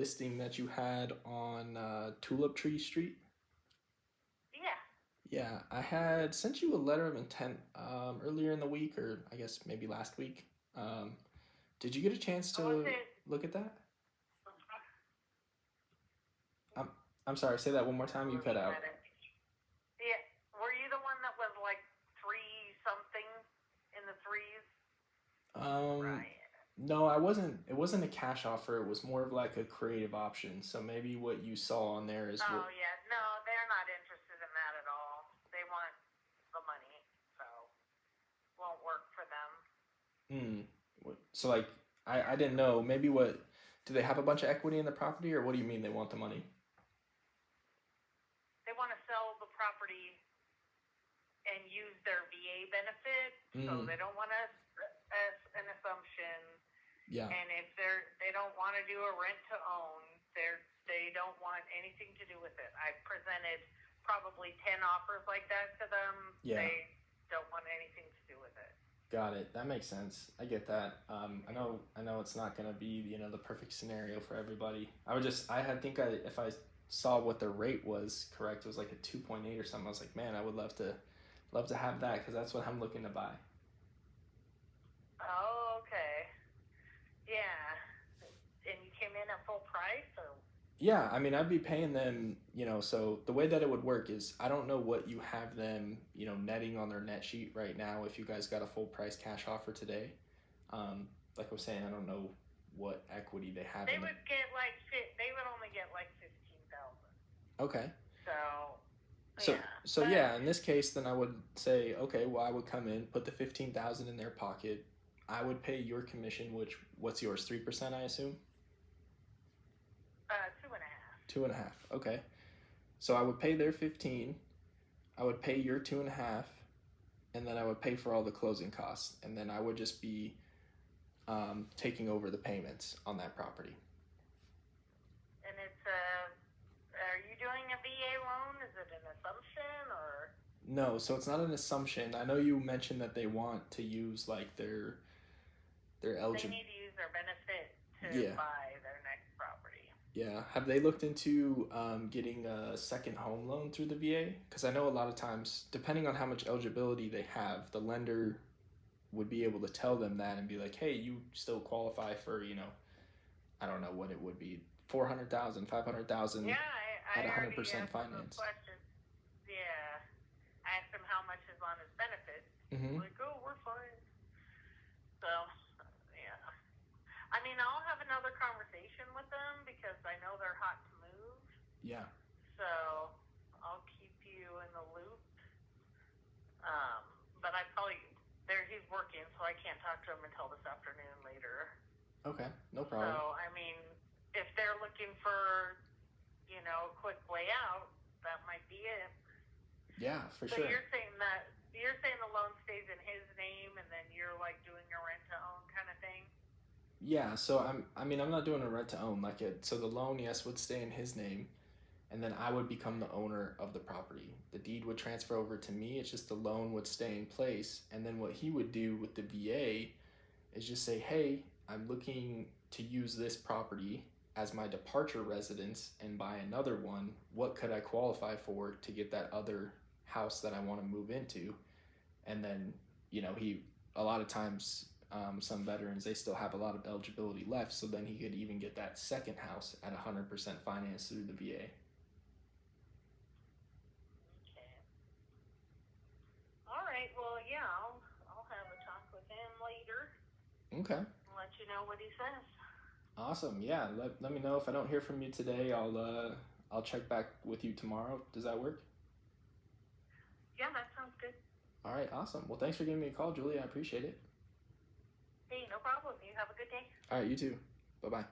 listing that you had on Tulip Tree Street. Yeah. Yeah, I had sent you a letter of intent earlier in the week, or I guess maybe last week. Did you get a chance Was to it? look at that? I'm, I'm sorry, say that one more time. You cut out. Yeah. Were you the one that was like three something in the threes? Um, Right. no, I wasn't. It wasn't a cash offer. It was more of like a creative option. So maybe what you saw on there is Oh what. yeah. No, they're not interested in that at all. They want the money, so won't work for them. Hmm. So like, I didn't know. Maybe what. Do they have a bunch of equity in the property, or what do you mean they want the money? They want to sell the property and use their VA benefit, so Hmm. they don't want to as an assumption. Yeah. And if they don't want to do a rent to own, they don't want anything to do with it. I presented probably 10 offers like that to them. Yeah. They don't want anything to do with it. Got it. That makes sense. I get that. I know it's not gonna be the perfect scenario for everybody. If I saw what the rate was correct, it was like a 2.8 or something. I was like, man, I would love to have that because that's what I'm looking to buy. Oh, okay. Yeah. And you came in at full price, or? Yeah, I mean, I'd be paying them. So the way that it would work is I don't know what you have them, netting on their net sheet right now. If you guys got a full price cash offer today, like I was saying, I don't know what equity they have. They would get they would only get like 15,000. Okay. So yeah. So yeah, in this case, then I would say, okay, well, I would come in, put the 15,000 in their pocket. I would pay your commission, what's yours? 3%, I assume. 2.5. 2.5. Okay. So I would pay their 15. I would pay your 2.5, and then I would pay for all the closing costs, and then I would just be taking over the payments on that property. And are you doing a VA loan? Is it an assumption or? No, so it's not an assumption. I know you mentioned that they want to use like their They need to use their benefit to buy their next property. Yeah. Have they looked into getting a second home loan through the VA? Because I know a lot of times, depending on how much eligibility they have, the lender would be able to tell them that and be like, hey, you still qualify for, I don't know what it would be, 400,000, 500,000 Yeah, at I 100% already finance. Yeah. I asked him how much is on his benefits. Mm-hmm. Like, oh, we're fine. So, yeah. I mean, I'll have another conversation with them because I know they're hot to move. Yeah. So, I'll keep you in the loop. But he's working, so I can't talk to him until this afternoon later. Okay, no problem. So, I mean, if they're looking for, a quick way out, that might be it. Yeah, for So sure. you're saying the loan stays in his name, and then you're like doing a rent to own kind of thing. Yeah, so I'm not doing a rent to own so the loan, yes, would stay in his name, and then I would become the owner of the property. The deed would transfer over to me. It's just the loan would stay in place, and then what he would do with the VA is just say, hey, I'm looking to use this property as my departure residence and buy another one. What could I qualify for to get that other house that I want to move into? And then, a lot of times, some veterans, they still have a lot of eligibility left, so then he could even get that second house at 100% finance through the VA. Okay. All right. Well, yeah, I'll have a talk with him later. Okay. I'll let you know what he says. Awesome. Yeah. Let me know if I don't hear from you today. I'll check back with you tomorrow. Does that work? Yeah, that sounds good. All right. Awesome. Well, thanks for giving me a call, Julie. I appreciate it. Hey, no problem. You have a good day. All right. You too. Bye-bye.